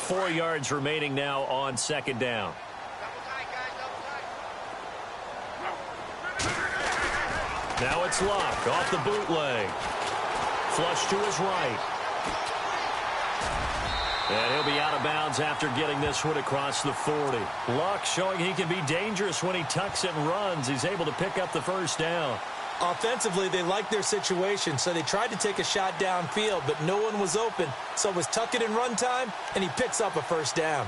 4 yards remaining now on second down. Now it's Luck off the bootleg. Flush to his right. And he'll be out of bounds after getting this one across the 40. Luck showing he can be dangerous when he tucks it and runs. He's able to pick up the first down. Offensively, they liked their situation, so they tried to take a shot downfield, but no one was open. So it was tuck it and run time, and he picks up a first down.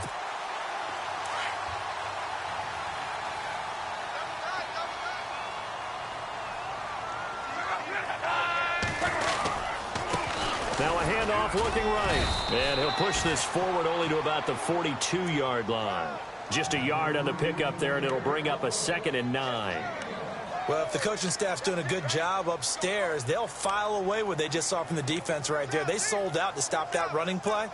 Now a handoff looking right. And he'll push this forward only to about the 42-yard line. Just a yard on the pickup there, and it'll bring up a 2nd and 9. Well, if the coaching staff's doing a good job upstairs, they'll file away what they just saw from the defense right there. They sold out to stop that running play.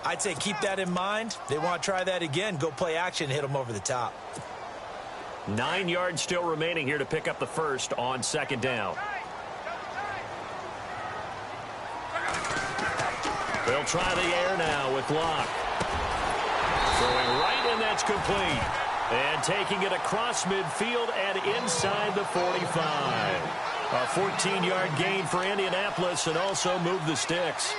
I'd say keep that in mind. They want to try that again. Go play action, hit them over the top. 9 yards still remaining here to pick up the first on second down. They'll try the air now with Luck. Throwing right, and that's complete. And taking it across midfield and inside the 45. A 14-yard gain for Indianapolis and also move the sticks.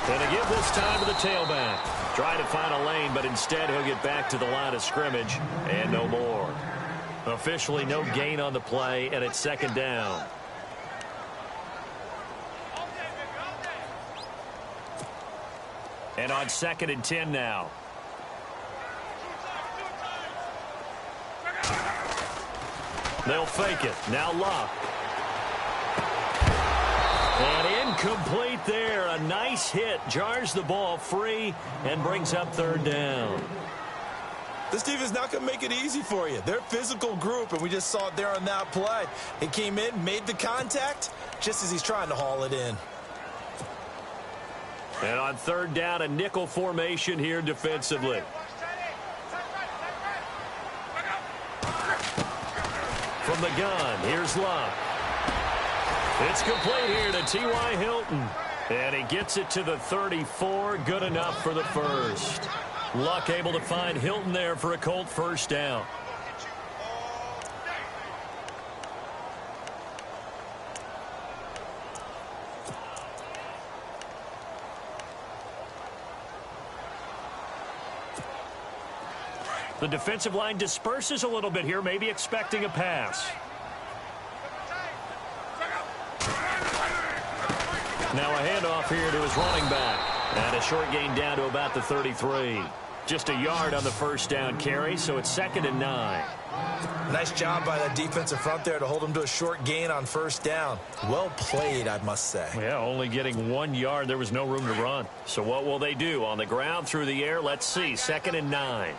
And to give this time to the tailback. Trying to find a lane, but instead he'll get back to the line of scrimmage and no more. Officially no gain on the play, and it's second down. And on 2nd and 10 now. They'll fake it. Now Luck. And incomplete there. A nice hit. Jars the ball free and brings up 3rd down. This team is not going to make it easy for you. They're a physical group, and we just saw it there on that play. He came in, made the contact, just as he's trying to haul it in. And on 3rd down, a nickel formation here defensively. From the gun, here's Luck. It's complete here to T.Y. Hilton. And he gets it to the 34. Good enough for the first. Luck able to find Hilton there for a Colt first down. The defensive line disperses a little bit here, maybe expecting a pass. Now a handoff here to his running back. And a short gain down to about the 33. Just a yard on the first down carry, so it's 2nd and 9. Nice job by that defensive front there to hold him to a short gain on first down. Well played, I must say. Yeah, only getting 1 yard. There was no room to run. So what will they do? On the ground, through the air? Let's see. 2nd and 9.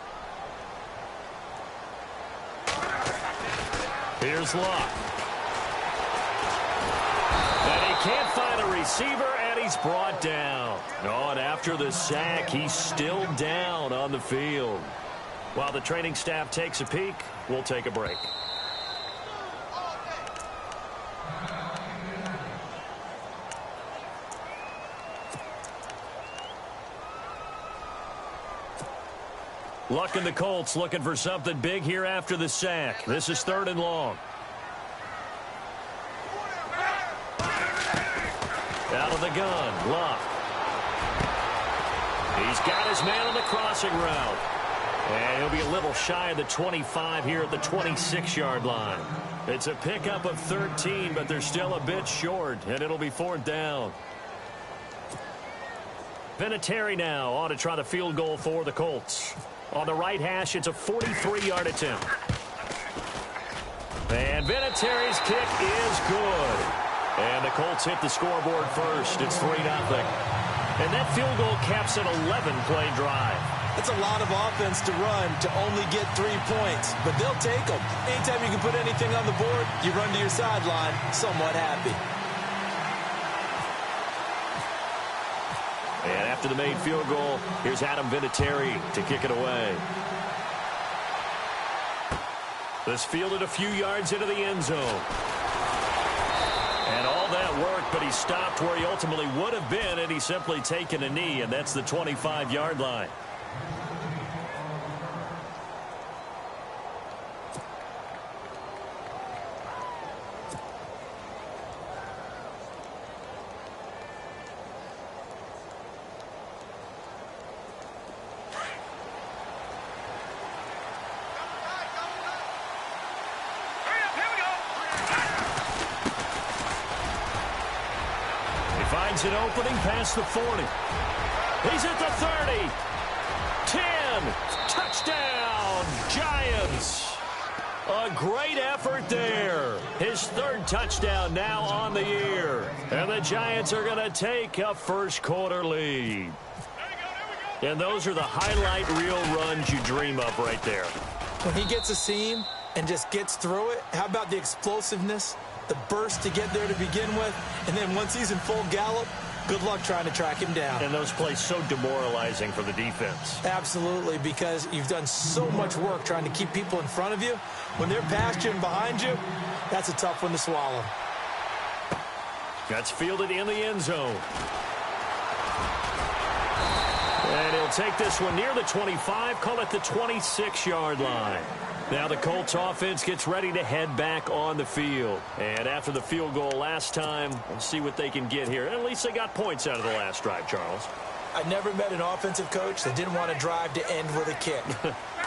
Here's Luck. And he can't find a receiver, and he's brought down. Oh, and after the sack, he's still down on the field. While the training staff takes a peek, we'll take a break. Luck and the Colts looking for something big here after the sack. This is 3rd and long. Out of the gun, Luck. He's got his man on the crossing route. And he'll be a little shy of the 25 here at the 26-yard line. It's a pickup of 13, but they're still a bit short, and it'll be 4th down. Vinatieri now on to try the field goal for the Colts. On the right hash, it's a 43-yard attempt. And Vinatieri's kick is good. And the Colts hit the scoreboard first. It's 3-0. And that field goal caps an 11-play drive. It's a lot of offense to run to only get 3 points, but they'll take them. Anytime you can put anything on the board, you run to your sideline somewhat happy. And after the made field goal, here's Adam Vinatieri to kick it away. This fielded a few yards into the end zone. And all that work, but he stopped where he ultimately would have been, and he's simply taken a knee, and that's the 25-yard line. Finds an opening past the 40. He's at the 30. 10. Touchdown, Giants. A great effort there. His third touchdown now on the year. And the Giants are going to take a first-quarter lead. And those are the highlight reel runs you dream of right there. When he gets a seam and just gets through it, how about the explosiveness? The burst to get there to begin with, and then once he's in full gallop, good luck trying to track him down. And those plays so demoralizing for the defense. Absolutely, because you've done so much work trying to keep people in front of you. When they're past you and behind you, that's a tough one to swallow. That's fielded in the end zone. And he'll take this one near the 25, call it the 26-yard line. Now the Colts offense gets ready to head back on the field. And after the field goal last time, we'll see what they can get here. At least they got points out of the last drive, Charles. I never met an offensive coach that didn't want to drive to end with a kick.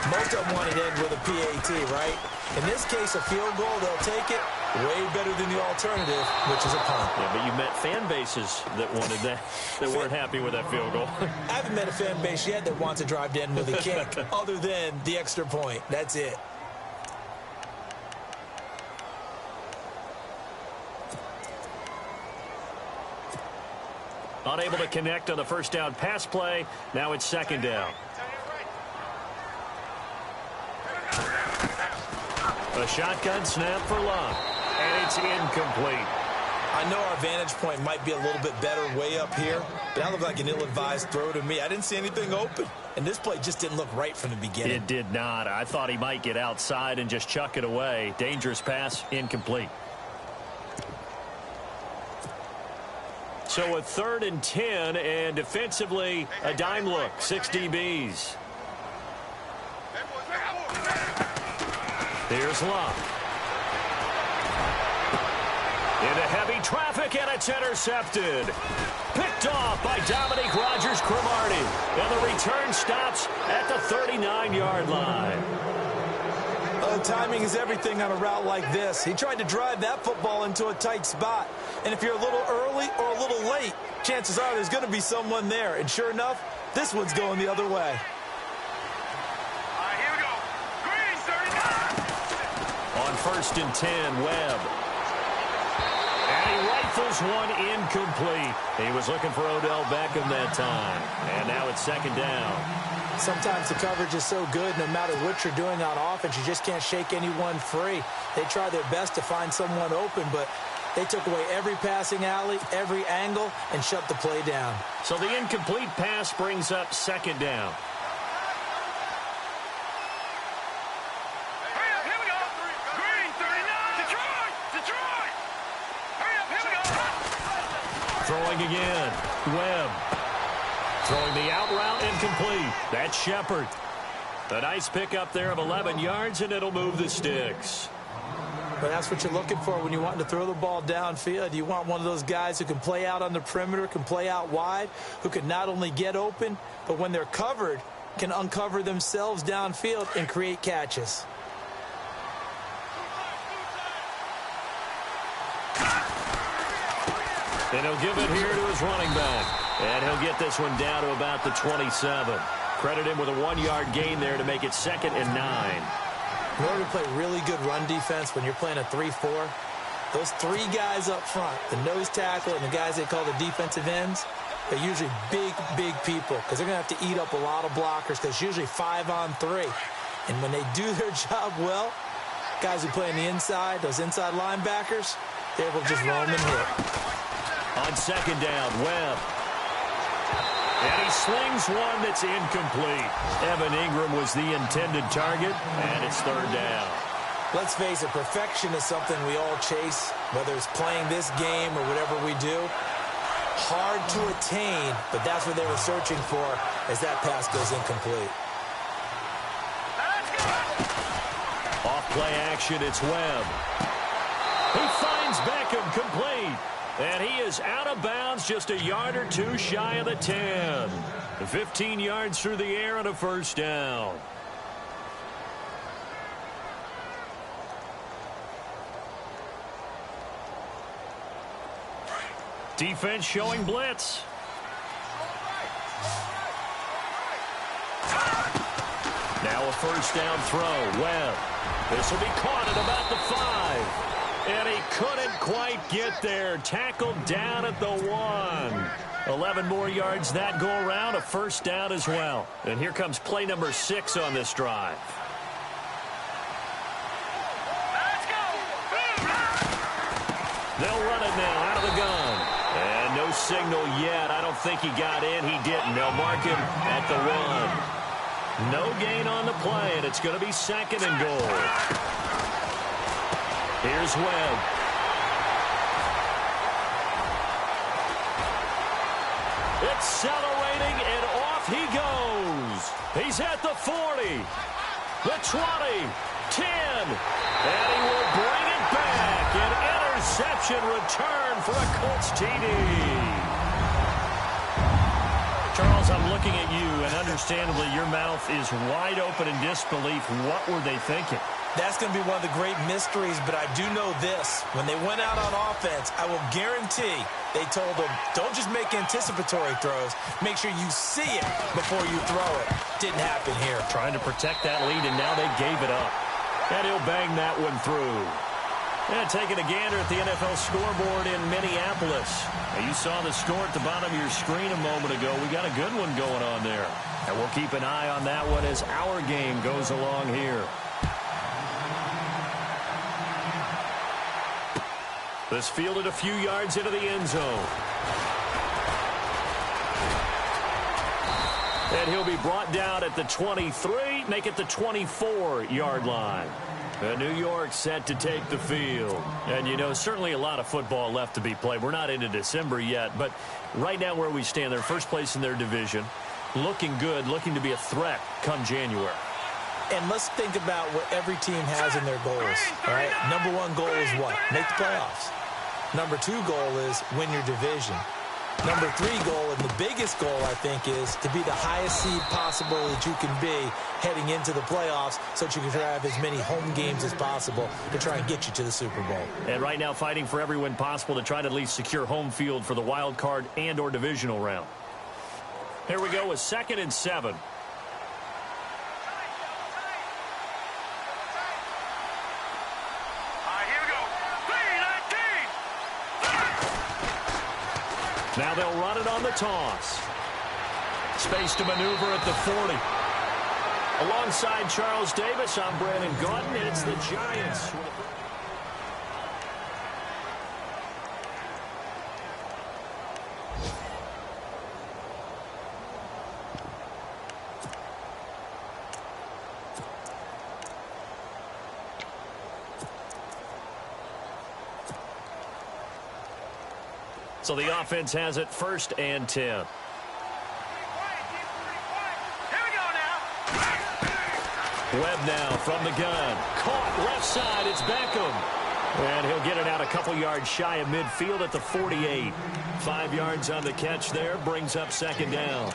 Most of them wanted to end with a PAT, right? In this case, a field goal, they'll take it way better than the alternative, which is a punt. Yeah, but you met fan bases that wanted that, that weren't happy with that field goal. I haven't met a fan base yet that wants to drive to end with a kick, other than the extra point. That's it. Unable to connect on the first down pass play. Now it's second down. A shotgun snap for Love. And it's incomplete. I know our vantage point might be a little bit better way up here, but that looked like an ill-advised throw to me. I didn't see anything open, and this play just didn't look right from the beginning. It did not. I thought he might get outside and just chuck it away. Dangerous pass, incomplete. So a 3rd and 10, and defensively, a dime look, 6 DBs. Here's Love. Into heavy traffic, and it's intercepted. Picked off by Dominique Rodgers-Cromartie. And the return stops at the 39-yard line. Timing is everything on a route like this. He tried to drive that football into a tight spot. And if you're a little early or a little late, chances are there's going to be someone there. And sure enough, this one's going the other way. Here we go. Green, 39. On 1st and 10, Webb. And he rifles one incomplete. He was looking for Odell Beckham that time. And now it's 2nd down. Sometimes the coverage is so good, no matter what you're doing on offense, you just can't shake anyone free. They try their best to find someone open, but they took away every passing alley, every angle, and shut the play down. So the incomplete pass brings up 2nd down. Hurry up, here we go. Green, 39. Detroit. Hurry up, here we go. Throwing again. Webb. Throwing the out route, incomplete. That's Shepard. A nice pickup there of 11 yards, and it'll move the sticks. But that's what you're looking for when you want to throw the ball downfield. You want one of those guys who can play out on the perimeter, can play out wide, who can not only get open, but when they're covered, can uncover themselves downfield and create catches. And he'll give it here to his running back. And he'll get this one down to about the 27. Credit him with a 1-yard gain there to make it 2nd and 9. In order to play really good run defense when you're playing a 3-4, those 3 guys up front, the nose tackle and the guys they call the defensive ends, they're usually big people because they're going to have to eat up a lot of blockers because it's usually 5-on-3. And when they do their job well, guys who play on the inside, those inside linebackers, they're able to just roam and hit. On 2nd down, Webb. And he slings one that's incomplete. Evan Ingram was the intended target, and it's 3rd down. Let's face it, perfection is something we all chase, whether it's playing this game or whatever we do. Hard to attain, but that's what they were searching for as that pass goes incomplete. Off play action, it's Webb. He finds Beckham complete. And he is out of bounds, just a yard or two shy of the 10. 15 yards through the air and a first down. Defense showing blitz. Now a first down throw. Webb. This will be caught at about the 5. And he couldn't quite get there. Tackled down at the 1. 11 more yards that go around. A first down as well. And here comes play number 6 on this drive. They'll run it now out of the gun. And no signal yet. I don't think he got in. He didn't. They'll mark him at the 1. No gain on the play, and it's going to be second and goal. Here's Webb. Accelerating, and off he goes. He's at the 40, the 20, 10, and he will bring it back. An interception return for a Colts TD. Charles, I'm looking at you, and understandably, your mouth is wide open in disbelief. What were they thinking? That's going to be one of the great mysteries, but I do know this. When they went out on offense, I will guarantee they told them, don't just make anticipatory throws. Make sure you see it before you throw it. Didn't happen here. Trying to protect that lead, and now they gave it up. And he'll bang that one through. And taking a gander at the NFL scoreboard in Minneapolis. Now, you saw the score at the bottom of your screen a moment ago. We got a good one going on there. And we'll keep an eye on that one as our game goes along here. This fielded a few yards into the end zone. And he'll be brought down at the 23, make it the 24-yard line. New York set to take the field. And, you know, certainly a lot of football left to be played. We're not into December yet, but right now where we stand, they're first place in their division. Looking good, looking to be a threat come January. And let's think about what every team has in their goals, all right? Number 1 goal is what? Make the playoffs. Number 2 goal is win your division. Number 3 goal, and the biggest goal, I think, is to be the highest seed possible that you can be heading into the playoffs so that you can have as many home games as possible to try and get you to the Super Bowl. And right now fighting for every win possible to try to at least secure home field for the wild card and or divisional round. Here we go with 2nd and 7. Now they'll run it on the toss. Space to maneuver at the 40. Alongside Charles Davis, I'm Brandon Gaudin. It's the Giants. So the offense has it 1st and 10. Here we go now. Webb now from the gun. Caught left side. It's Beckham. And he'll get it out a couple yards shy of midfield at the 48. 5 yards on the catch there. Brings up 2nd down.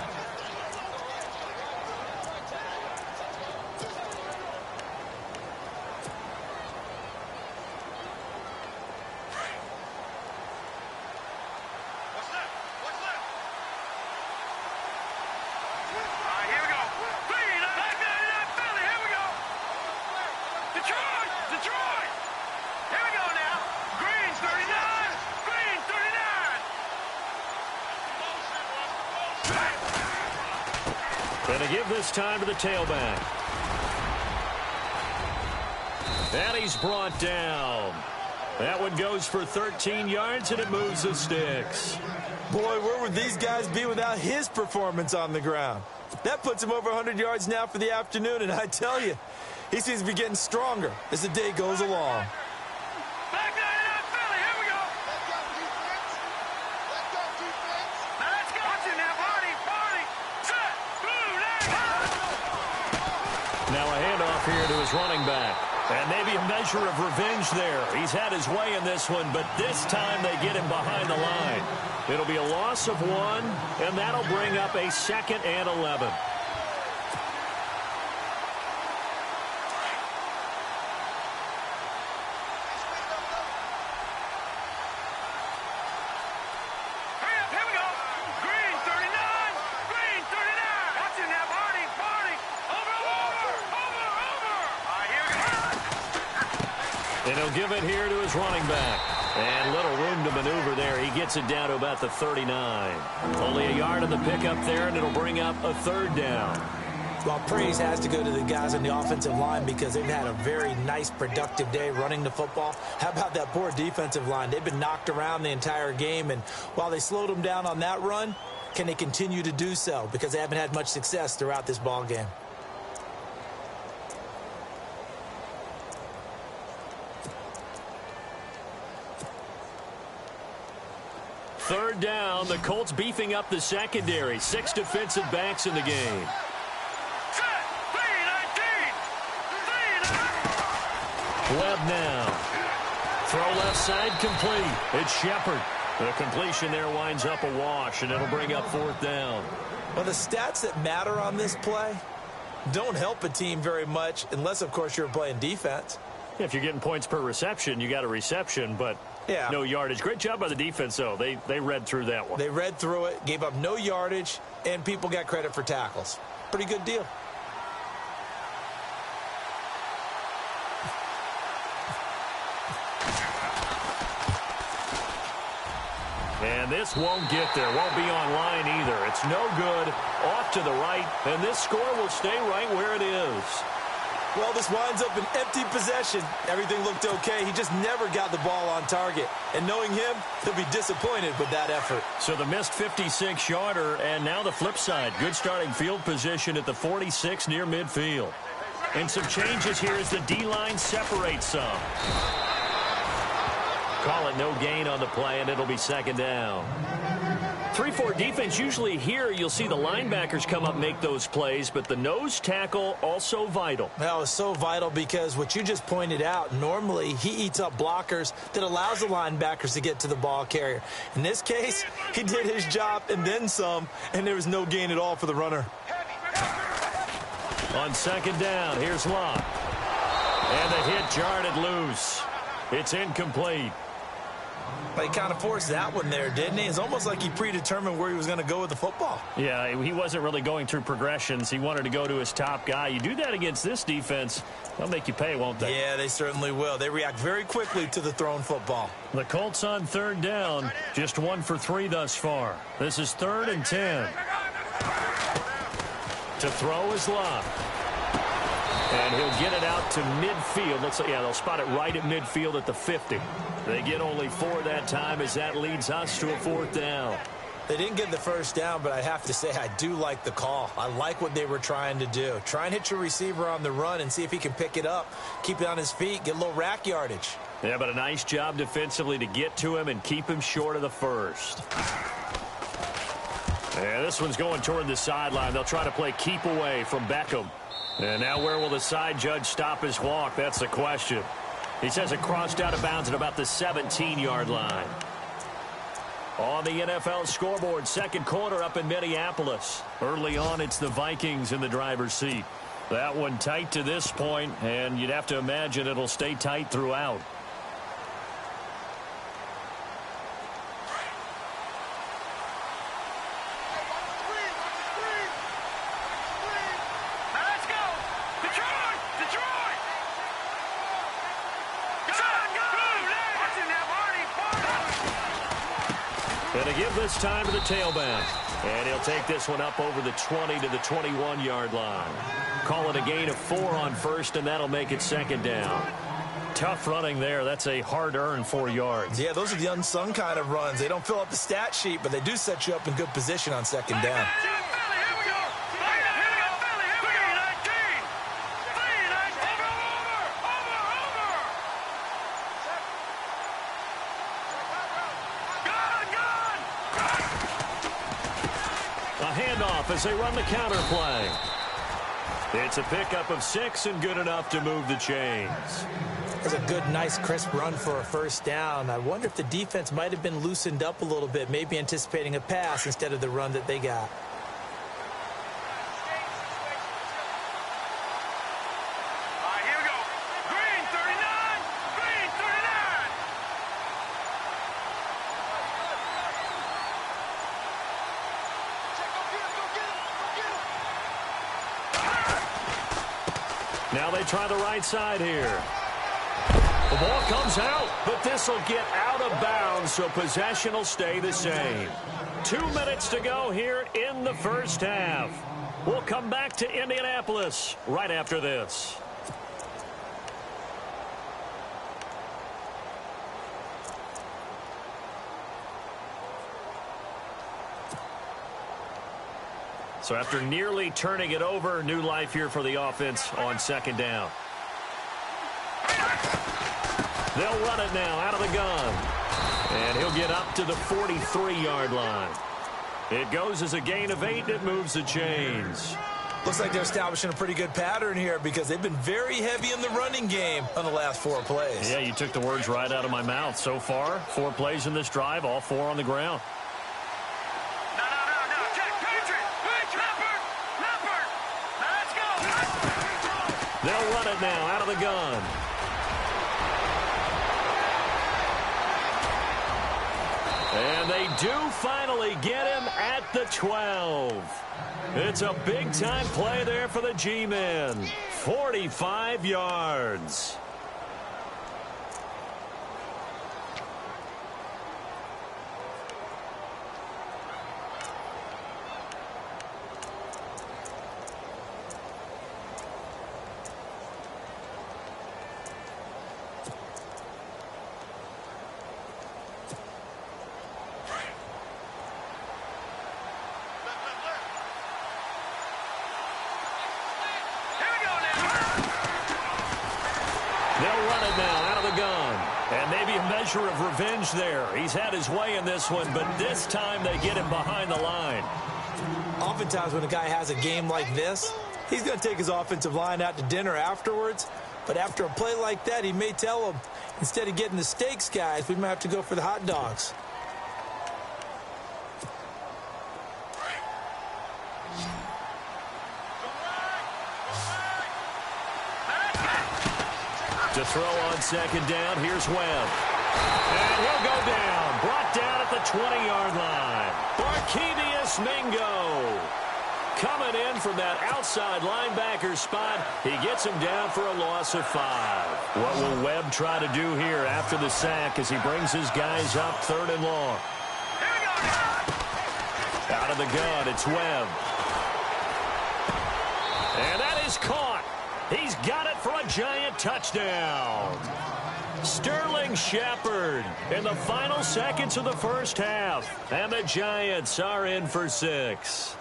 And to give this time to the tailback. And he's brought down. That one goes for 13 yards, and it moves the sticks. Boy, where would these guys be without his performance on the ground? That puts him over 100 yards now for the afternoon, and I tell you, He seems to be getting stronger as the day goes along. Back 99 Philly, here we go. Let's go. Watching that party. Set. Blue leg. Now a handoff here to his running back. And maybe a measure of revenge there. He's had his way in this one, but this time they get him behind the line. It'll be a loss of 1, and that'll bring up a 2nd and 11. Here we go. Green 39. Green 39. Watching that party. Over. All right, here we go. And he'll give it here to his running back. And little room to maneuver there. He gets it down to about the 39. Only a yard on the pickup there, and it'll bring up a 3rd down. Well, praise has to go to the guys on the offensive line because they've had a very nice, productive day running the football. How about that poor defensive line? They've been knocked around the entire game, and while they slowed them down on that run, can they continue to do so? Because they haven't had much success throughout this ball game. Third down, the Colts beefing up the secondary. 6 defensive backs in the game. Set. 3-19. Webb now. Throw left side complete. It's Shepard. The completion there winds up a wash, and it'll bring up 4th down. Well, the stats that matter on this play don't help a team very much unless, of course, you're playing defense. If you're getting points per reception, you got a reception, but yeah, no yardage. Great job by the defense, though. They read through that one. They read through it, gave up no yardage, and people got credit for tackles. Pretty good deal. And this won't get there. Won't be online either. It's no good. Off to the right, and this score will stay right where it is. Well, this winds up an empty possession. Everything looked okay. He just never got the ball on target. And knowing him, he'll be disappointed with that effort. So the missed 56-yarder, and now the flip side. Good starting field position at the 46 near midfield. And some changes here as the D-line separates some. Call it no gain on the play, and it'll be 2nd down. 3-4 defense, usually here you'll see the linebackers come up make those plays, but the nose tackle also vital. Well, it's so vital because what you just pointed out, normally he eats up blockers that allows the linebackers to get to the ball carrier. In this case, he did his job and then some, and there was no gain at all for the runner. On 2nd down, here's Locke. And the hit jarred it loose. It's incomplete. But he kind of forced that one there, didn't he? It's almost like he predetermined where he was going to go with the football. Yeah, he wasn't really going through progressions. He wanted to go to his top guy. You do that against this defense, they'll make you pay, won't they? Yeah, they certainly will. They react very quickly to the thrown football. The Colts on 3rd down, just 1 for 3 thus far. This is 3rd and 10. To throw is Locke. And he'll get it out to midfield. Looks like, yeah, they'll spot it right at midfield at the 50. They get only 4 that time as that leads us to a 4th down. They didn't get the 1st down, but I have to say I do like the call. I like what they were trying to do. Try and hit your receiver on the run and see if he can pick it up, keep it on his feet, get a little rack yardage. Yeah, but a nice job defensively to get to him and keep him short of the 1st. Yeah, this one's going toward the sideline. They'll try to play keep away from Beckham. And now where will the side judge stop his walk? That's the question. He says it crossed out of bounds at about the 17-yard line. On the NFL scoreboard, 2nd quarter up in Minneapolis. Early on, it's the Vikings in the driver's seat. That one tight to this point, and you'd have to imagine it'll stay tight throughout. And to give this time to the tailback. And he'll take this one up over the 20 to the 21-yard line. Call it a gain of 4 on 1st, and that'll make it 2nd down. Tough running there. That's a hard-earned 4 yards. Yeah, those are the unsung kind of runs. They don't fill up the stat sheet, but they do set you up in good position on 2nd down. off as they run the counter play. It's a pickup of 6 and good enough to move the chains. It's a good, nice, crisp run for a first down. I wonder if the defense might have been loosened up a little bit, maybe anticipating a pass instead of the run that they got. Now they try the right side here. The ball comes out, but this will get out of bounds, so possession will stay the same. 2 minutes to go here in the first half. We'll come back to Indianapolis right after this. So after nearly turning it over, new life here for the offense on second down. They'll run it now out of the gun. And he'll get up to the 43-yard line. It goes as a gain of 8. It moves the chains. Looks like they're establishing a pretty good pattern here because they've been very heavy in the running game on the last 4 plays. Yeah, you took the words right out of my mouth. So far, 4 plays in this drive, all 4 on the ground. They'll run it now out of the gun. And they do finally get him at the 12. It's a big-time play there for the G-men. 45 yards. Measure of revenge there. He's had his way in this one, but this time they get him behind the line. Oftentimes when a guy has a game like this, he's going to take his offensive line out to dinner afterwards. But after a play like that, he may tell them, instead of getting the steaks, guys, we might have to go for the hot dogs. To throw on second down, here's Webb. And he'll go down, brought down at the 20-yard line. Barkevius Mingo coming in from that outside linebacker spot. He gets him down for a loss of 5. What will Webb try to do here after the sack as he brings his guys up 3rd and long? Out of the gun, it's Webb. And that is caught. He's got it for a giant touchdown. Sterling Shepard in the final seconds of the first half. And the Giants are in for 6.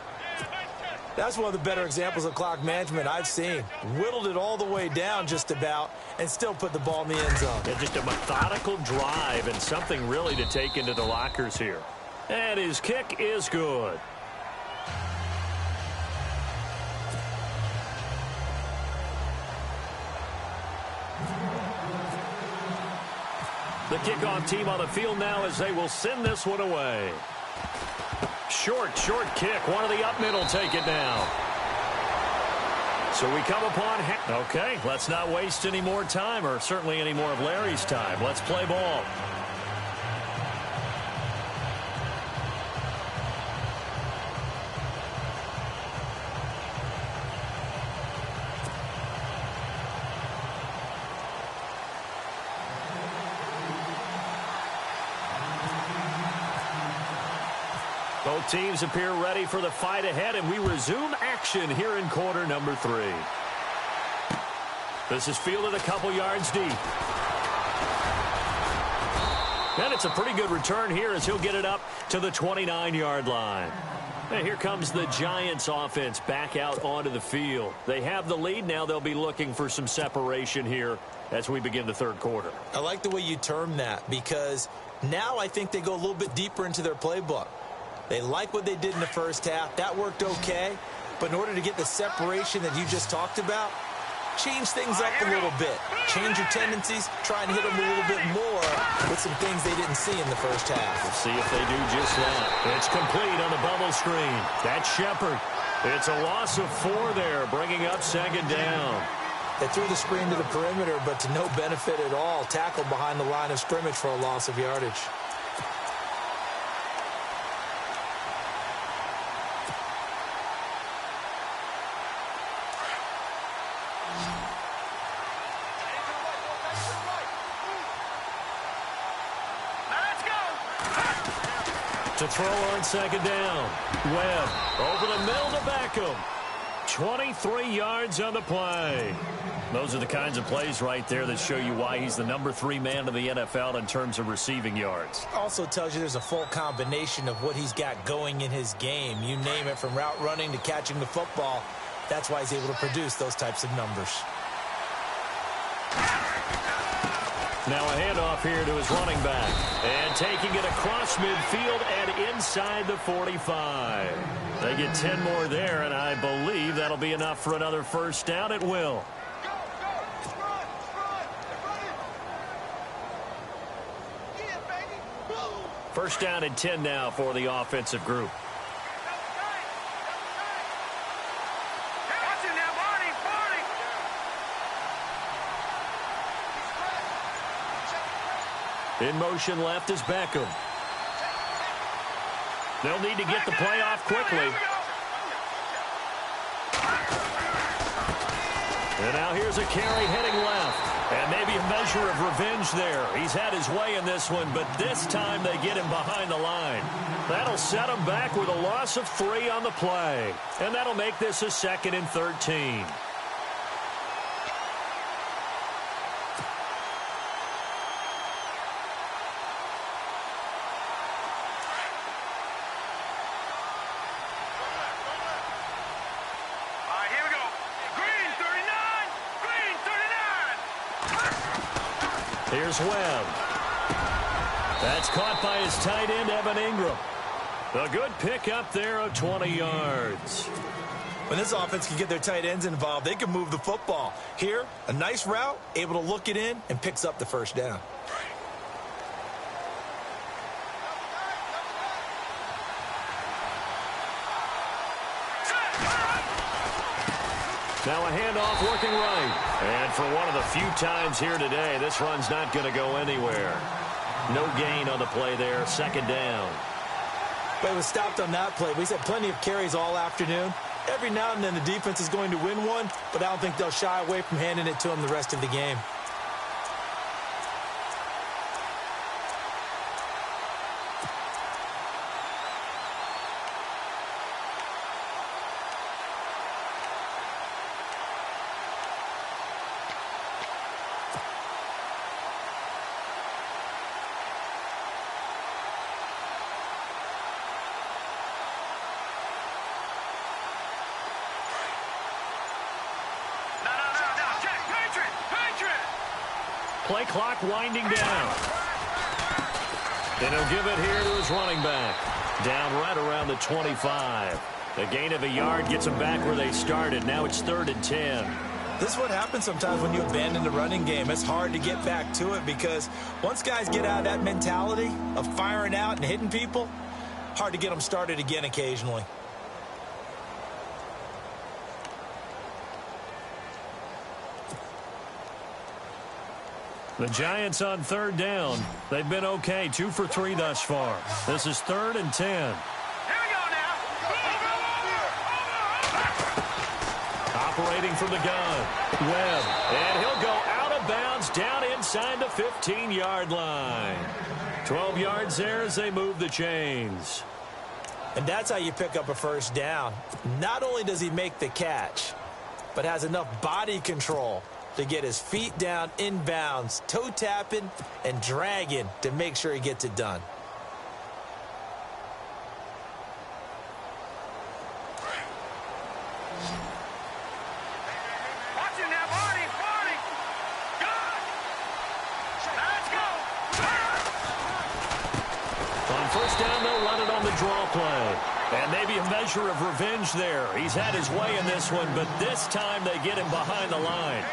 That's one of the better examples of clock management I've seen. Whittled it all the way down just about and still put the ball in the end zone. Yeah, just a methodical drive and something really to take into the lockers here. And his kick is good. The kickoff team on the field now as they will send this one away. Short kick. One of the up middle take it now. So we come upon... Okay, let's not waste any more time, or certainly any more of Larry's time. Let's play ball. Both teams appear ready for the fight ahead, and we resume action here in quarter number 3. This is fielded a couple yards deep. And it's a pretty good return here as he'll get it up to the 29-yard line. And here comes the Giants offense back out onto the field. They have the lead. Now they'll be looking for some separation here as we begin the third quarter. I like the way you term that because now I think they go a little bit deeper into their playbook. They like what they did in the first half. That worked okay. But in order to get the separation that you just talked about, change things up a little bit. Change your tendencies. Try and hit them a little bit more with some things they didn't see in the first half. We'll see if they do just that. It's complete on the bubble screen. That's Shepard. It's a loss of 4 there, bringing up second down. They threw the screen to the perimeter, but to no benefit at all. Tackled behind the line of scrimmage for a loss of yardage. To throw on second down. Webb over the middle to Beckham. 23 yards on the play. Those are the kinds of plays right there that show you why he's the number 3 man in the NFL in terms of receiving yards. Also tells you there's a full combination of what he's got going in his game. You name it, from route running to catching the football. That's why he's able to produce those types of numbers. Now a handoff here to his running back. And taking it across midfield and inside the 45. They get 10 more there, and I believe that'll be enough for another first down at will. First down and 10 now for the offensive group. In motion left is Beckham. They'll need to get the play off quickly. And now here's a carry heading left. And maybe a measure of revenge there. He's had his way in this one, but this time they get him behind the line. That'll set him back with a loss of 3 on the play. And that'll make this a 2nd and 13. Here's Webb. That's caught by his tight end, Evan Ingram. A good pickup there of 20 yards. When this offense can get their tight ends involved, they can move the football. Here, a nice route, able to look it in, and picks up the first down. Now a handoff working right. And for one of the few times here today, this run's not going to go anywhere. No gain on the play there, 2nd down. But it was stopped on that play. We've had plenty of carries all afternoon. Every now and then the defense is going to win one, but I don't think they'll shy away from handing it to them the rest of the game. Play clock winding down. And he'll give it here to his running back. Down right around the 25. A gain of a yard gets them back where they started. Now it's 3rd and 10. This is what happens sometimes when you abandon the running game. It's hard to get back to it because once guys get out of that mentality of firing out and hitting people, hard to get them started again occasionally. The Giants on 3rd down. They've been okay, 2 for 3 thus far. This is 3rd and 10. Here we go now. Operating from the gun. Webb. And he'll go out of bounds down inside the 15-yard line. 12 yards there as they move the chains. And that's how you pick up a first down. Not only does he make the catch, but has enough body control to get his feet down inbounds, toe tapping and dragging to make sure he gets it done. Watching that body. Good. Let's go. On first down, they'll run it on the draw play. And maybe a measure of revenge there. He's had his way in this one, but this time they get him behind the line.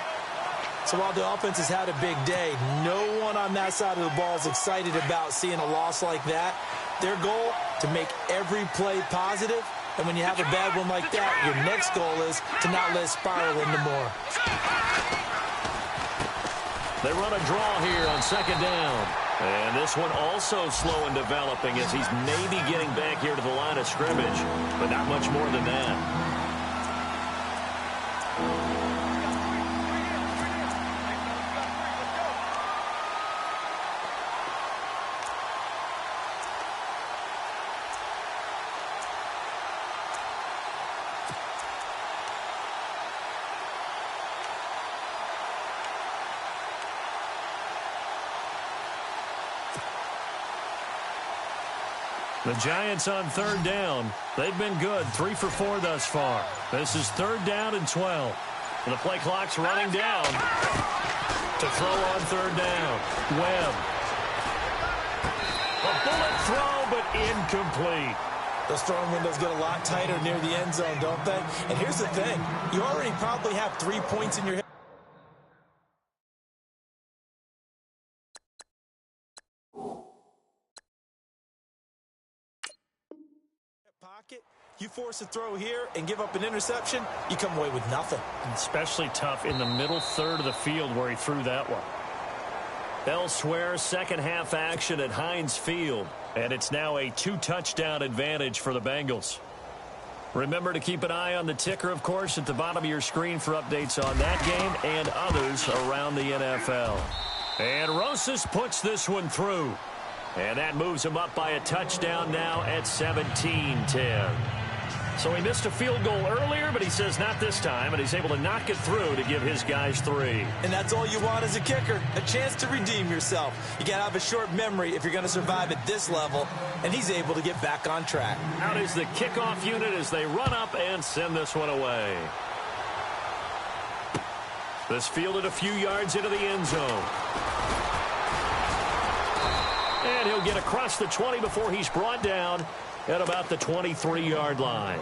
So while the offense has had a big day, no one on that side of the ball is excited about seeing a loss like that. Their goal, to make every play positive. And when you have a bad one like that, your next goal is to not let it spiral into more. They run a draw here on second down. And this one also slow in developing as he's maybe getting back here to the line of scrimmage, but not much more than that. The Giants on third down. They've been good, 3 for 4 thus far. This is third down and 12. And the play clock's running down to throw on third down. Webb. A bullet throw, but incomplete. Those throwing windows get a lot tighter near the end zone, don't they? And here's the thing. You already probably have 3 points in your head. Pocket, you force a throw here and give up an interception, you come away with nothing. Especially tough in the middle third of the field where he threw that one. Elsewhere, second half action at Heinz Field, and it's now a 2-touchdown advantage for the Bengals. Remember to keep an eye on the ticker, of course, at the bottom of your screen for updates on that game and others around the NFL. And Rosas puts this one through. And that moves him up by a touchdown now at 17-10. So he missed a field goal earlier, but he says not this time, and he's able to knock it through to give his guys 3. And that's all you want as a kicker, a chance to redeem yourself. You got to have a short memory if you're going to survive at this level, and he's able to get back on track. Out is the kickoff unit as they run up and send this one away. This fielded a few yards into the end zone. And he'll get across the 20 before he's brought down at about the 23-yard line.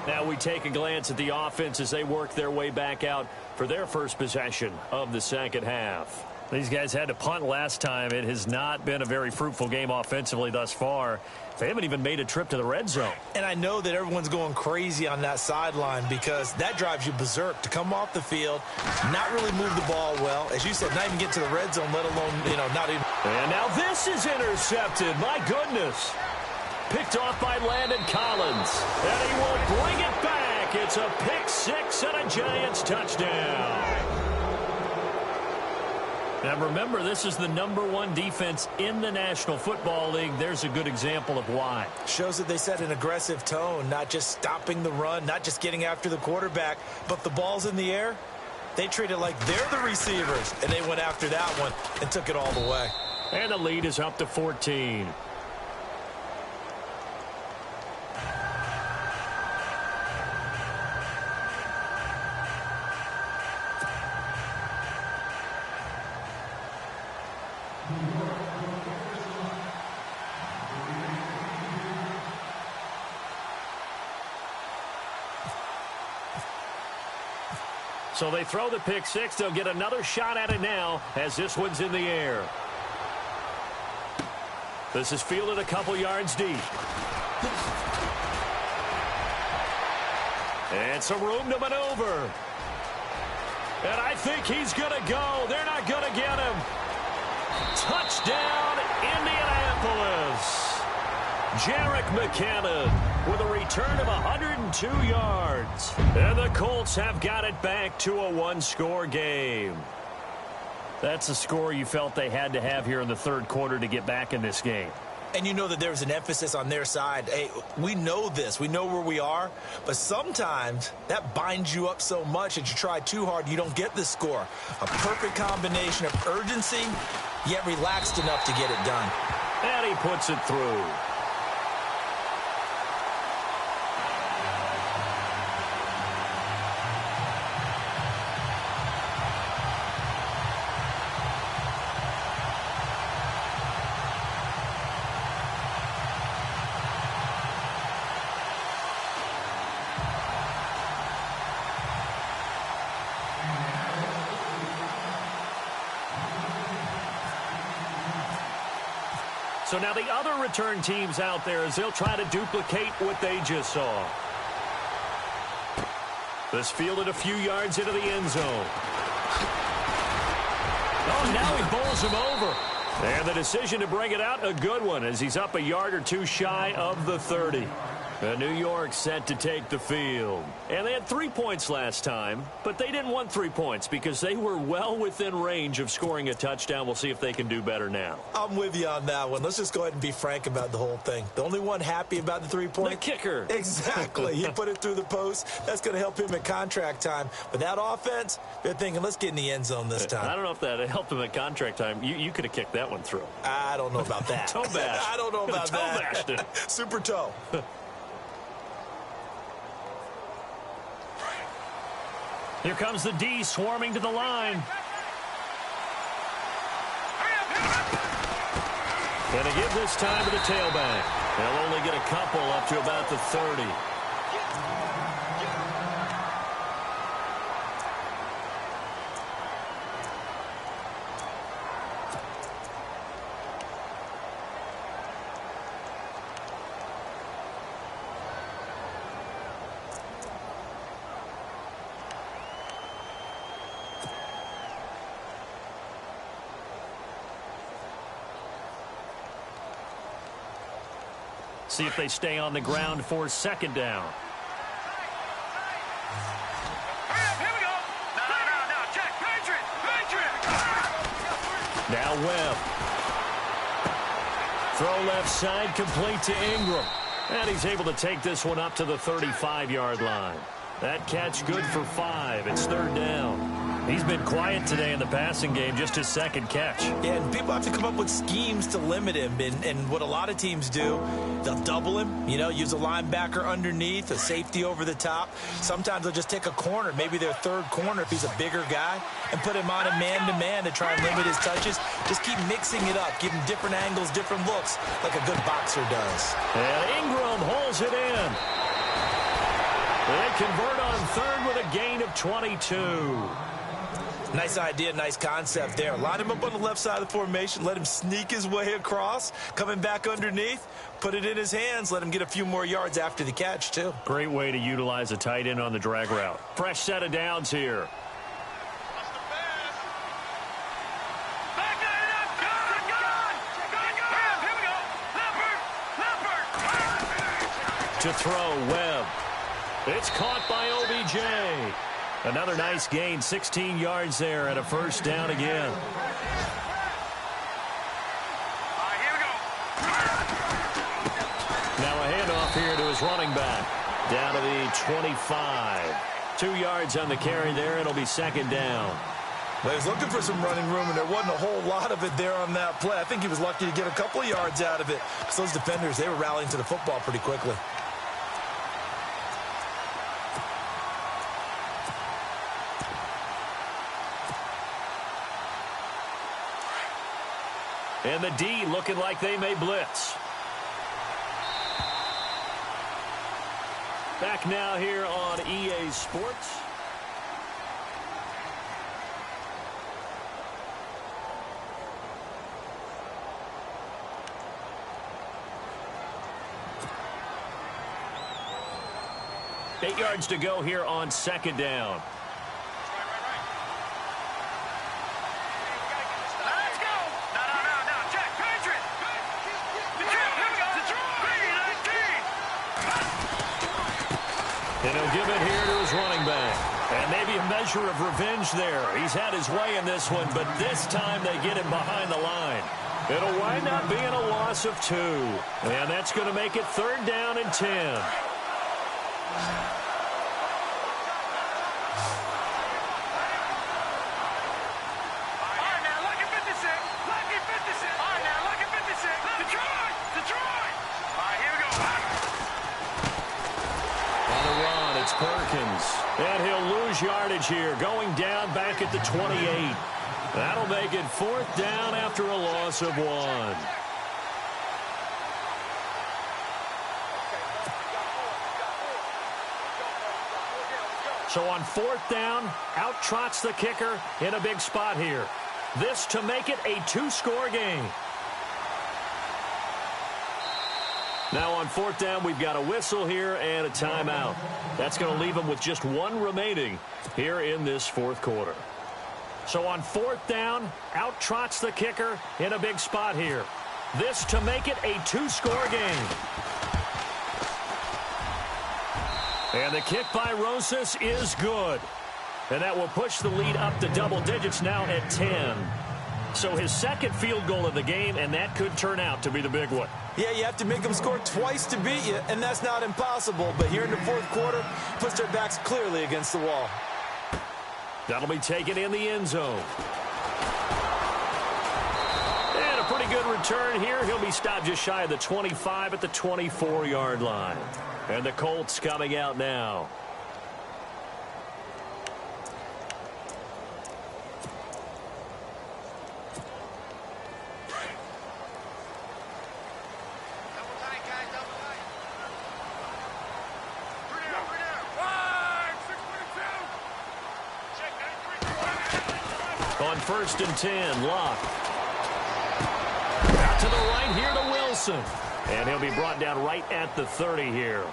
Now we take a glance at the offense as they work their way back out for their first possession of the second half. These guys had to punt last time. It has not been a very fruitful game offensively thus far. They haven't even made a trip to the red zone. And I know that everyone's going crazy on that sideline because that drives you berserk to come off the field, not really move the ball well. As you said, not even get to the red zone, let alone, not even. And now this is intercepted. My goodness. Picked off by Landon Collins. And he will bring it back. It's a pick six and a Giants touchdown. Now, remember, this is the #1 defense in the National Football League. There's a good example of why. Shows that they set an aggressive tone, not just stopping the run, not just getting after the quarterback, but the ball's in the air. They treat it like they're the receivers, and they went after that one and took it all the way. And the lead is up to 14. So they throw the pick six. They'll get another shot at it now as this one's in the air. This is fielded a couple yards deep. And some room to maneuver. And I think he's going to go. They're not going to get him. Touchdown, Indianapolis. Jerick McKinnon with a return of 102 yards. And the Colts have got it back to a one-score game. That's a score you felt they had to have here in the third quarter to get back in this game. And you know that there's an emphasis on their side. Hey, we know this. We know where we are. But sometimes that binds you up so much that you try too hard, you don't get the score. A perfect combination of urgency, yet relaxed enough to get it done. And he puts it through. So now the other return teams out there as they'll try to duplicate what they just saw. This fielded a few yards into the end zone. Oh, now he bowls him over. And the decision to bring it out, a good one, as he's up a yard or two shy of the 30. New York set to take the field. And they had 3 points last time, but they didn't want 3 points because they were well within range of scoring a touchdown. We'll see if they can do better now. I'm with you on that one. Let's just go ahead and be frank about the whole thing. The only one happy about the 3 points? The kicker. Exactly. He put it through the post. That's going to help him at contract time. But that offense, they're thinking, let's get in the end zone this time. I don't know if that helped him at contract time. You could have kicked that one through. I don't know about that. Toe bash. I don't know about toe that. Bashed it. Super toe. Here comes the D swarming to the line. And to give this time to the tailback. They'll only get a couple up to about the 30. See if they stay on the ground for second down. Here we go. No, check. Patriot. Now Webb. Throw left side, complete to Ingram. And he's able to take this one up to the 35-yard line. That catch good for 5. It's third down. He's been quiet today in the passing game, just his second catch. Yeah, and people have to come up with schemes to limit him. And what a lot of teams do, they'll double him, use a linebacker underneath, a safety over the top. Sometimes they'll just take a corner, maybe their third corner if he's a bigger guy, and put him on a man-to-man to try and limit his touches. Just keep mixing it up, give him different angles, different looks, like a good boxer does. And Ingram holds it in. They convert on third with a gain of 22. Nice idea, nice concept there. Line him up on the left side of the formation, let him sneak his way across, coming back underneath, put it in his hands, let him get a few more yards after the catch, too. Great way to utilize a tight end on the drag route. Fresh set of downs here. To throw, Webb. It's caught by OBJ. Another nice gain, 16 yards there, and a first down again. Now a handoff here to his running back. Down to the 25. 2 yards on the carry there. It'll be second down. Well, he was looking for some running room, and there wasn't a whole lot of it there on that play. I think he was lucky to get a couple of yards out of it, because those defenders, they were rallying to the football pretty quickly. And the D looking like they may blitz. Back now here on EA Sports. Eight yards to go here on second down. And he'll give it here to his running back. And maybe a measure of revenge there. He's had his way in this one, but this time they get him behind the line. It'll wind up being a loss of 2. And that's going to make it third down and 10. Perkins, and he'll lose yardage here, going down back at the 28. That'll make it fourth down after a loss of 1. So on fourth down, out trots the kicker in a big spot here. This to make it a 2-score game. Now on 4th down, we've got a whistle here and a timeout. That's going to leave them with just one remaining here in this 4th quarter. So on 4th down, out trots the kicker in a big spot here. This to make it a 2-score game. And the kick by Rosas is good. And that will push the lead up to double digits now at 10. So his second field goal of the game, and that could turn out to be the big one. Yeah, you have to make them score twice to beat you, and that's not impossible. But here in the 4th quarter, puts their backs clearly against the wall. That'll be taken in the end zone. And a pretty good return here. He'll be stopped just shy of the 25 at the 24-yard line. And the Colts coming out now. On 1st and 10, Locke. Out to the right here to Wilson. And he'll be brought down right at the 30 here.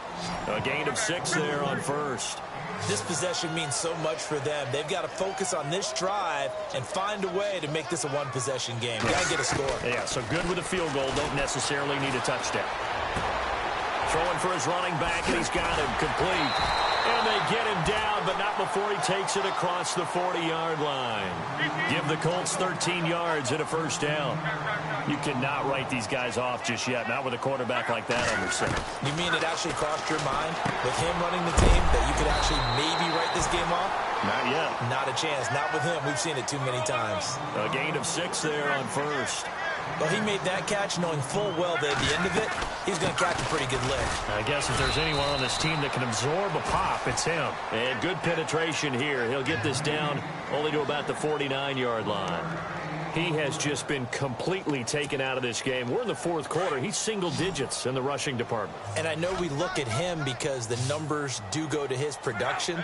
A gain of 6 there on 1st. This possession means so much for them. They've got to focus on this drive and find a way to make this a one-possession game. Got to get a score. Yeah, so good with a field goal. Don't necessarily need a touchdown. Throwing for his running back, and he's got him complete. And they get him down, but not before he takes it across the 40-yard line. Give the Colts 13 yards and a 1st down. You cannot write these guys off just yet, not with a quarterback like that on your side. You mean it actually crossed your mind with him running the team that you could actually maybe write this game off? Not yet. Not a chance. Not with him. We've seen it too many times. A gain of 6 there on 1st. Well, he made that catch knowing full well that at the end of it, he's going to catch a pretty good lick. I guess if there's anyone on this team that can absorb a pop, it's him. And good penetration here. He'll get this down only to about the 49-yard line. He has just been completely taken out of this game. We're in the 4th quarter. He's single digits in the rushing department. And I know we look at him because the numbers do go to his production.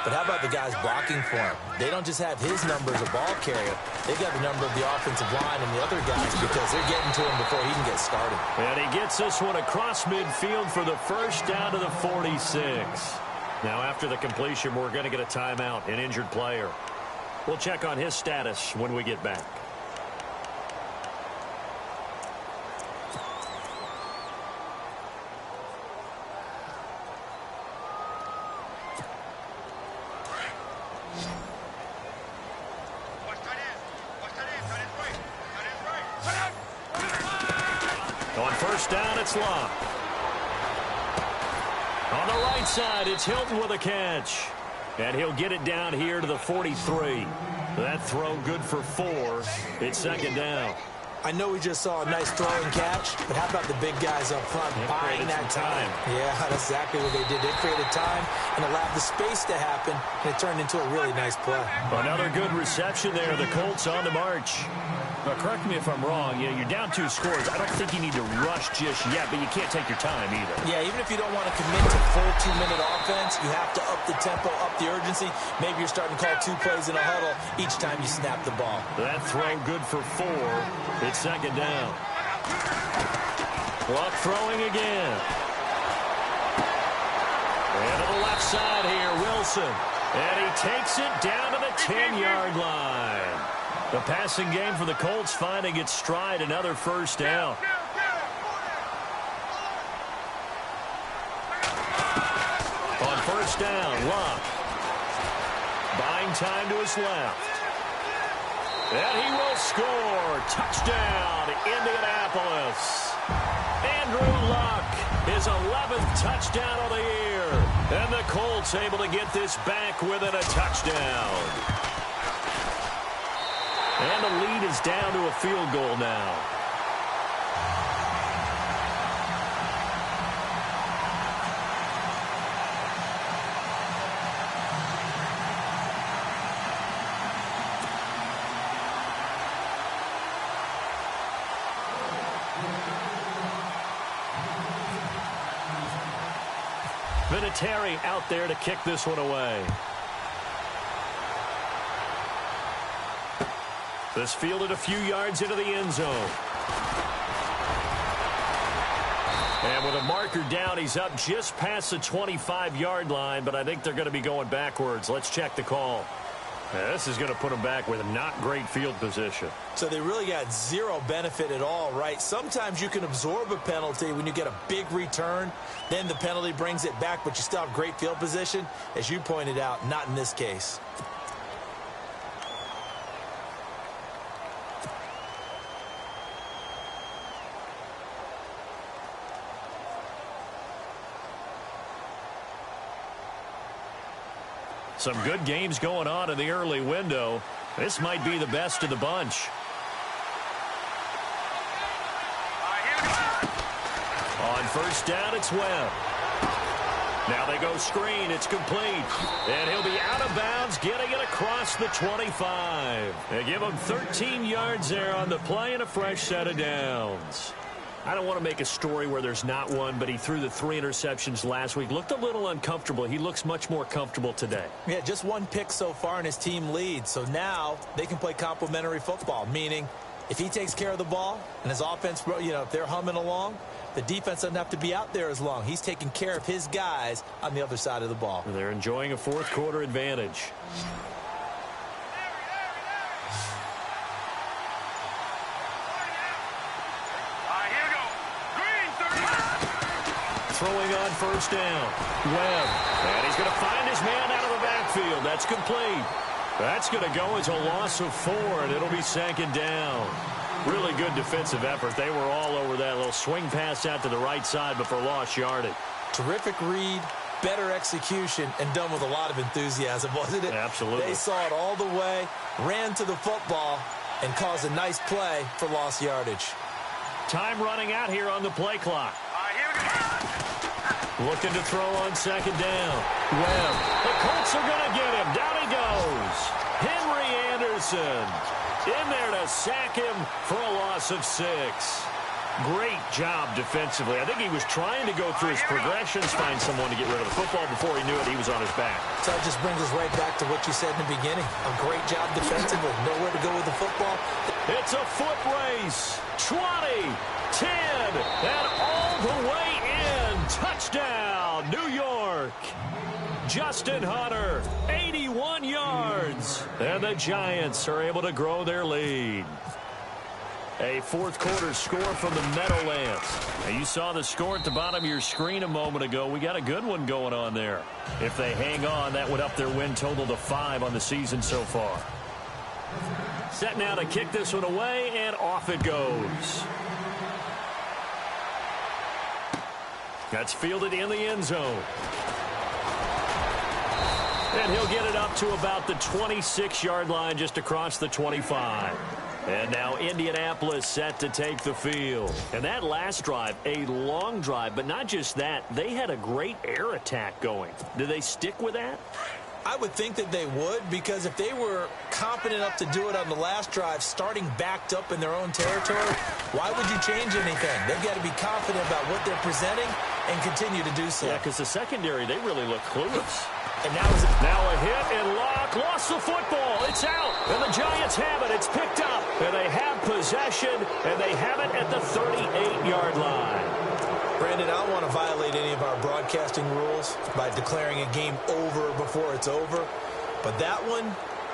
But how about the guys blocking for him? They don't just have his number as a ball carrier. They've got the number of the offensive line and the other guys because they're getting to him before he can get started. And he gets this one across midfield for the 1st down to the 46. Now after the completion, we're going to get a timeout, an injured player. We'll check on his status when we get back. On 1st down, it's Locke. On the right side, it's Hilton with a catch. And he'll get it down here to the 43. That throw good for 4. It's 2nd down. I know we just saw a nice throw and catch, but how about the big guys up front buying that time? Yeah, that's exactly what they did. They created time and allowed the space to happen, and it turned into a really nice play. Another good reception there. The Colts on the march. Now, correct me if I'm wrong. You're down 2 scores. I don't think you need to rush just yet, but you can't take your time either. Yeah, even if you don't want to commit to full 2-minute offense, you have to up the tempo, up the urgency. Maybe you're starting to call 2 plays in a huddle each time you snap the ball. That throw good for 4. It's 2nd down. Locke throwing again. And to the left side here, Wilson. And he takes it down to the 10-yard line. The passing game for the Colts finding its stride, another 1st down. On 1st down, Locke. Buying time to his left. And he will score. Touchdown, Indianapolis. Andrew Luck, his 11th touchdown of the year. And the Colts able to get this back within a touchdown. And the lead is down to a field goal now. Vinatieri out there to kick this one away. This fielded a few yards into the end zone. And with a marker down, he's up just past the 25-yard line, but I think they're going to be going backwards. Let's check the call. This is going to put them back with not great field position. So they really got zero benefit at all, right? Sometimes you can absorb a penalty when you get a big return. Then the penalty brings it back, but you still have great field position. As you pointed out, not in this case. Some good games going on in the early window. This might be the best of the bunch. On first down, it's Webb. Now they go screen. It's complete. And he'll be out of bounds, getting it across the 25. They give him 13 yards there on the play and a fresh set of downs. I don't want to make a story where there's not one, but he threw the 3 interceptions last week. Looked a little uncomfortable. He looks much more comfortable today. Yeah, just 1 pick so far and his team leads. So now they can play complementary football, meaning if he takes care of the ball and his offense, if they're humming along, the defense doesn't have to be out there as long. He's taking care of his guys on the other side of the ball. They're enjoying a fourth-quarter advantage. Throwing on first down. Webb. And he's going to find his man out of the backfield. That's complete. That's going to go as a loss of 4, and it'll be 2nd down. Really good defensive effort. They were all over that little swing pass out to the right side, but for lost yardage. Terrific read, better execution, and done with a lot of enthusiasm, wasn't it? Absolutely. They saw it all the way, ran to the football, and caused a nice play for lost yardage. Time running out here on the play clock. Looking to throw on 2nd down. Webb. The Colts are going to get him. Down he goes. Henry Anderson in there to sack him for a loss of 6. Great job defensively. I think he was trying to go through his progressions, find someone to get rid of the football. Before he knew it, he was on his back. So it just brings us right back to what you said in the beginning. A great job defensively. Nowhere to go with the football. It's a foot race. 20, 10, and all the way in. Touchdown, New York. Justin Hunter, 81 yards. And the Giants are able to grow their lead. A fourth-quarter score from the Meadowlands. Now, you saw the score at the bottom of your screen a moment ago. We got a good one going on there. If they hang on, that would up their win total to 5 on the season so far. Set now to kick this one away, and off it goes. That's fielded in the end zone. And he'll get it up to about the 26-yard line, just across the 25. And now Indianapolis set to take the field. And that last drive, a long drive, but not just that. They had a great air attack going. Do they stick with that? I would think that they would, because if they were confident enough to do it on the last drive, starting backed up in their own territory, why would you change anything? They've got to be confident about what they're presenting and continue to do so. Yeah, because the secondary, they really look clueless. And now a hit and lock. Lost the football. It's out. And the Giants have it. It's picked up. And they have possession. And they have it at the 38-yard line. Brandon, I don't want to violate any of our broadcasting rules by declaring a game over before it's over. But that one,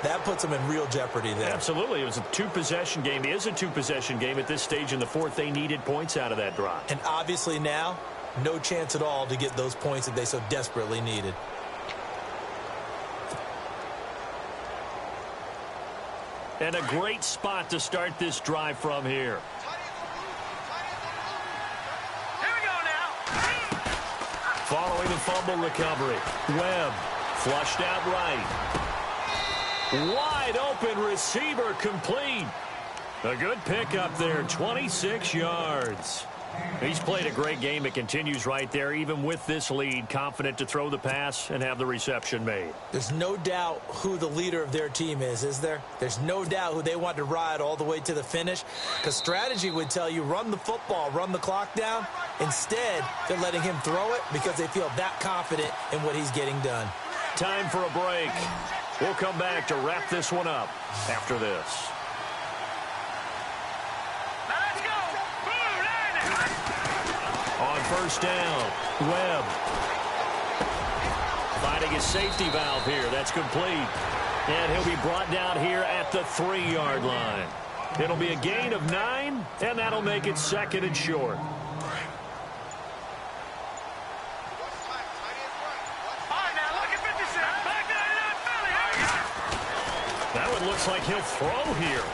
that puts them in real jeopardy there. Absolutely. It was a 2-possession game. It is a 2-possession game at this stage in the fourth. They needed points out of that drive. And obviously now, no chance at all to get those points that they so desperately needed. And a great spot to start this drive from here. Here we go now. Following the fumble recovery. Webb flushed out right. Wide open receiver complete. A good pickup there, 26 yards. He's played a great game. It continues right there, even with this lead, confident to throw the pass and have the reception made. There's no doubt who the leader of their team is there? There's no doubt who they want to ride all the way to the finish, because strategy would tell you run the football, run the clock down. Instead, they're letting him throw it because they feel that confident in what he's getting done. Time for a break. We'll come back to wrap this one up after this. Now let's go. Blue line. On first down. Webb finding his safety valve here. That's complete. And he'll be brought down here at the 3-yard line. It'll be a gain of 9, and that'll make it 2nd and short. That one looks like he'll throw here.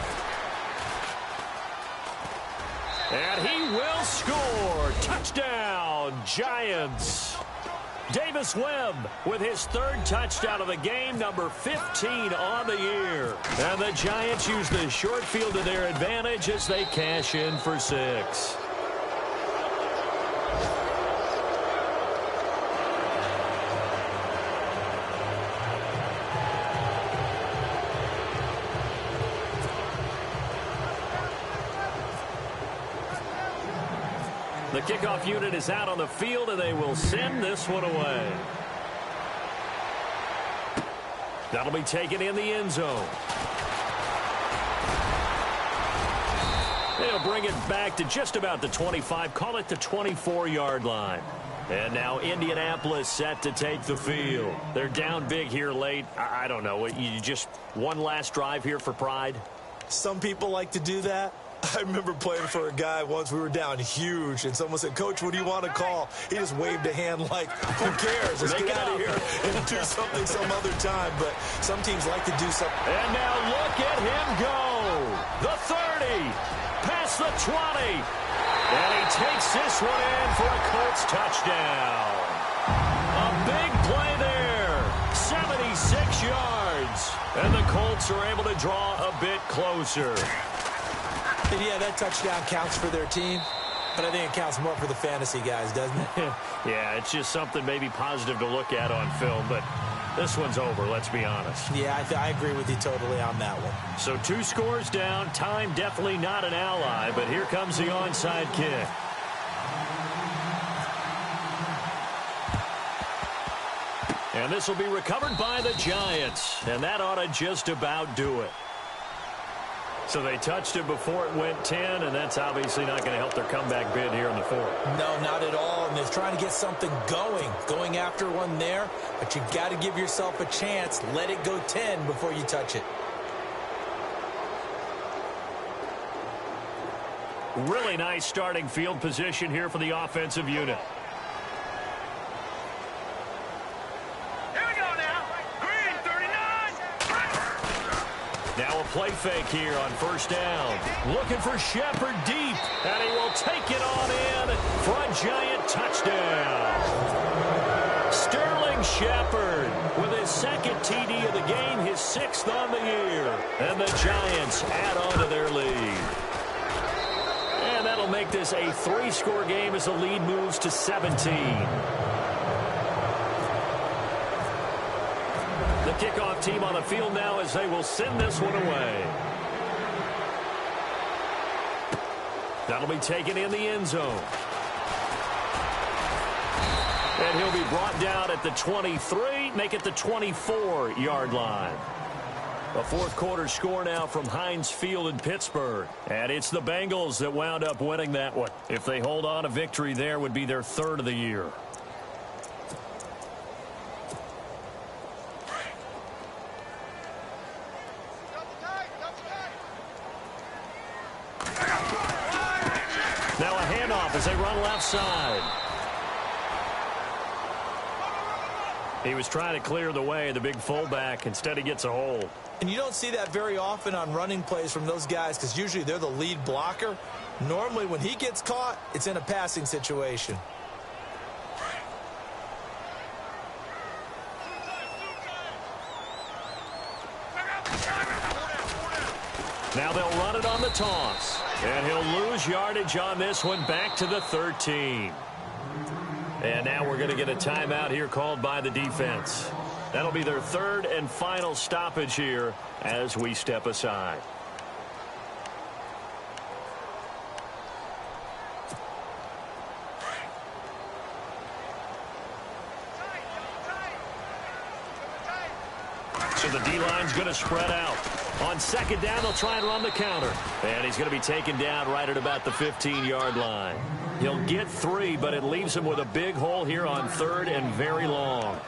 And he will score. Touchdown, Giants. Davis Webb with his 3rd touchdown of the game, number 15 on the year. And the Giants use the short field to their advantage as they cash in for 6. The kickoff unit is out on the field, and they will send this one away. That'll be taken in the end zone. They'll bring it back to just about the 25, call it the 24-yard line. And now Indianapolis set to take the field. They're down big here late. I don't know. You just one last drive here for pride? Some people like to do that. I remember playing for a guy once. We were down huge, and someone said, "Coach, what do you want to call?" He just waved a hand like, who cares? Let's get out of here and do something some other time. But some teams like to do something. And now look at him go. The 30, past the 20. And he takes this one in for a Colts touchdown. A big play there. 76 yards. And the Colts are able to draw a bit closer. And yeah, that touchdown counts for their team, but I think it counts more for the fantasy guys, doesn't it? Yeah, it's just something maybe positive to look at on film, but this one's over, let's be honest. Yeah, I agree with you totally on that one. So 2 scores down, time definitely not an ally, but here comes the onside kick. And this will be recovered by the Giants, and that ought to just about do it. So they touched it before it went 10, and that's obviously not going to help their comeback bid here in the 4th. No, not at all. And they're trying to get something going after one there. But you've got to give yourself a chance. Let it go 10 before you touch it. Really nice starting field position here for the offensive unit. Now a play fake here on first down. Looking for Shepard deep, and he will take it on in for a Giant touchdown. Sterling Shepard with his 2nd TD of the game, his 6th on the year. And the Giants add on to their lead. And that'll make this a 3-score game as the lead moves to 17. The kickoff team on the field now as they will send this one away. That'll be taken in the end zone. And he'll be brought down at the 23, make it the 24-yard line. A 4th quarter score now from Heinz Field in Pittsburgh. And it's the Bengals that wound up winning that one. If they hold on, a victory there would be their 3rd of the year. Now a handoff as they run left side. He was trying to clear the way, the big fullback. Instead, he gets a hold. And you don't see that very often on running plays from those guys because usually they're the lead blocker. Normally, when he gets caught, it's in a passing situation. Now they'll run it on the toss. And he'll lose yardage on this one back to the 13. And now we're going to get a timeout here called by the defense. That'll be their 3rd and final stoppage here as we step aside. So the D-line's going to spread out. On second down, they'll try and run the counter. And he's going to be taken down right at about the 15-yard line. He'll get 3, but it leaves him with a big hole here on third and very long.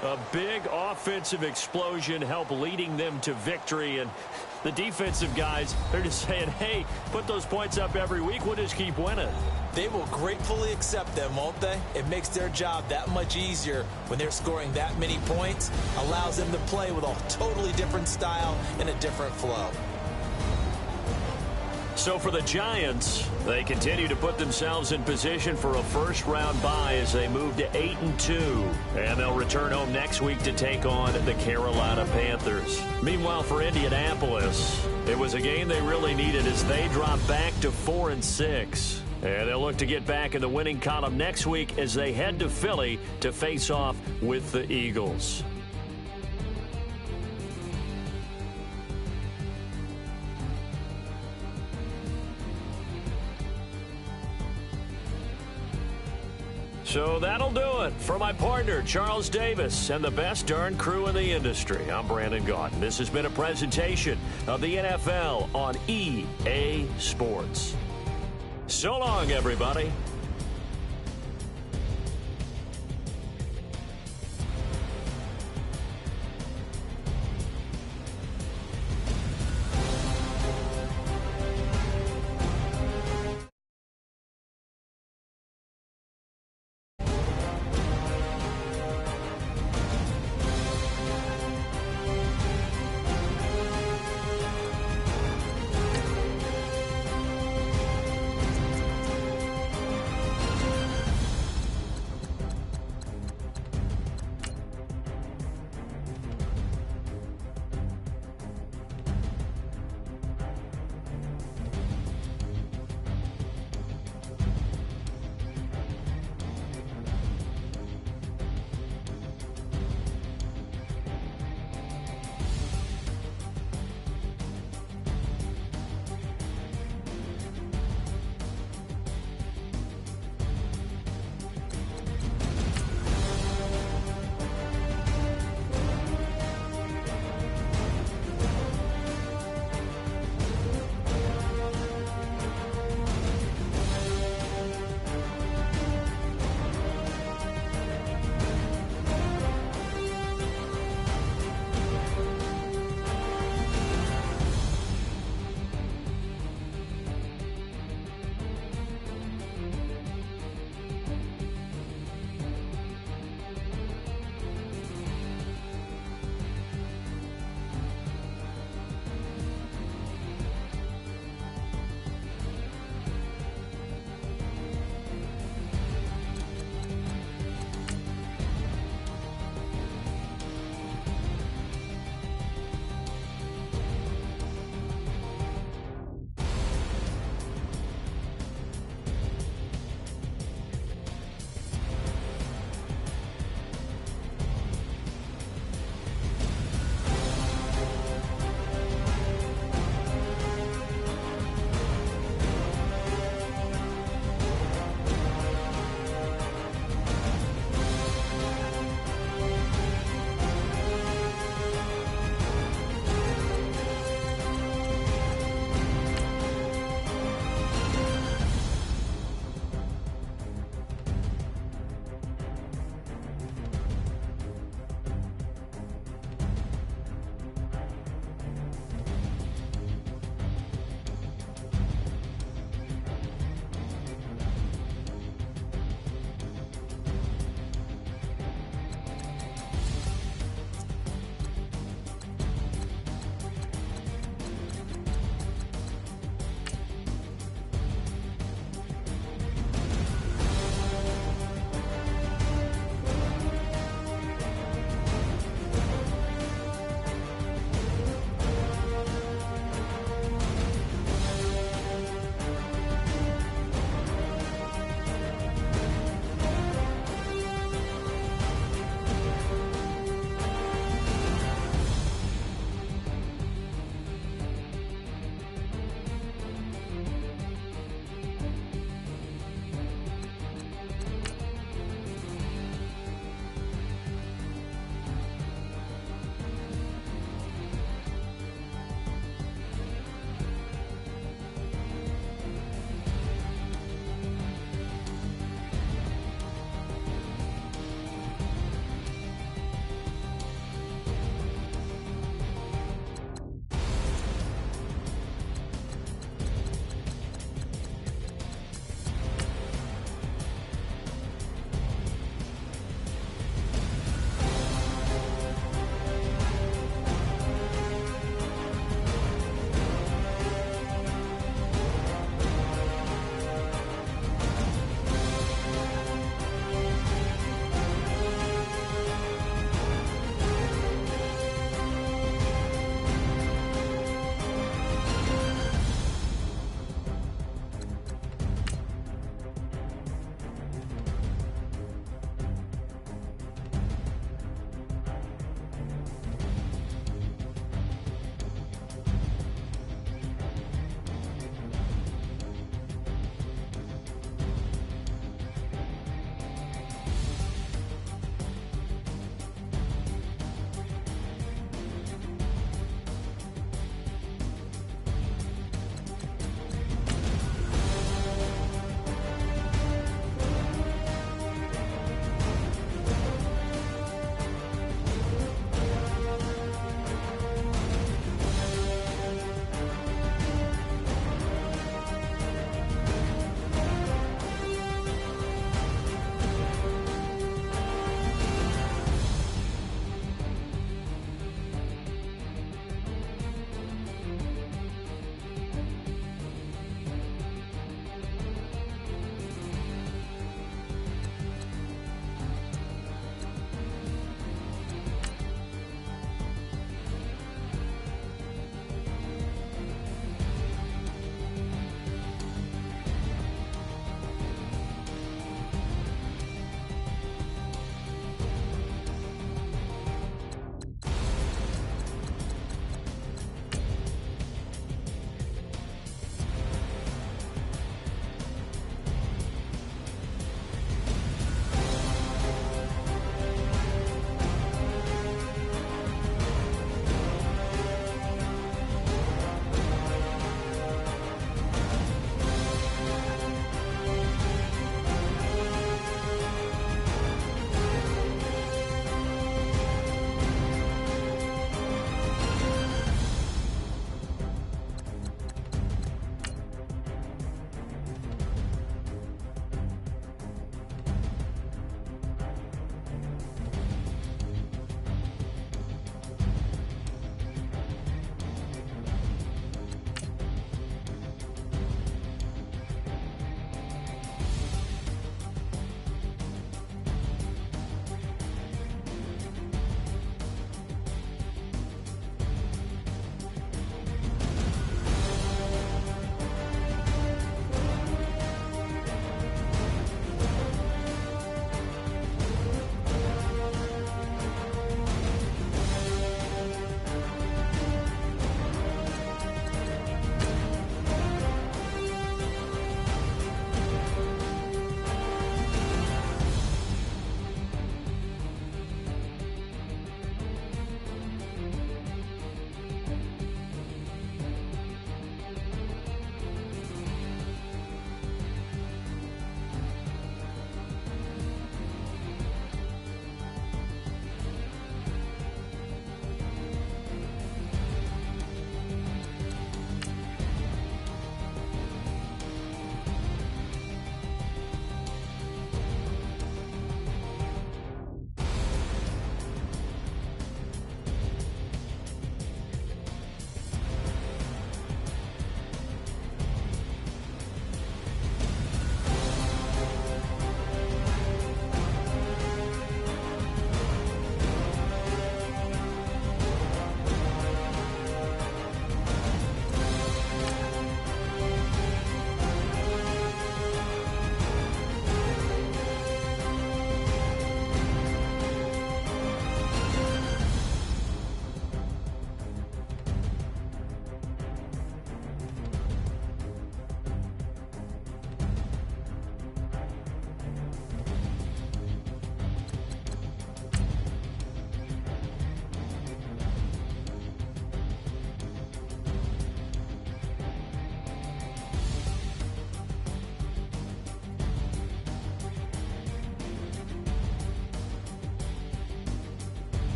A big offensive explosion helped leading them to victory. And the defensive guys, they're just saying, hey, put those points up every week. We'll just keep winning. They will gratefully accept them, won't they? It makes their job that much easier when they're scoring that many points. Allows them to play with a totally different style and a different flow. So for the Giants, they continue to put themselves in position for a first-round bye as they move to 8-2. And they'll return home next week to take on the Carolina Panthers. Meanwhile, for Indianapolis, it was a game they really needed as they drop back to 4-6. And they'll look to get back in the winning column next week as they head to Philly to face off with the Eagles. So that'll do it. For my partner, Charles Davis, and the best darn crew in the industry, I'm Brandon Gaudin. This has been a presentation of the NFL on EA Sports. So long, everybody.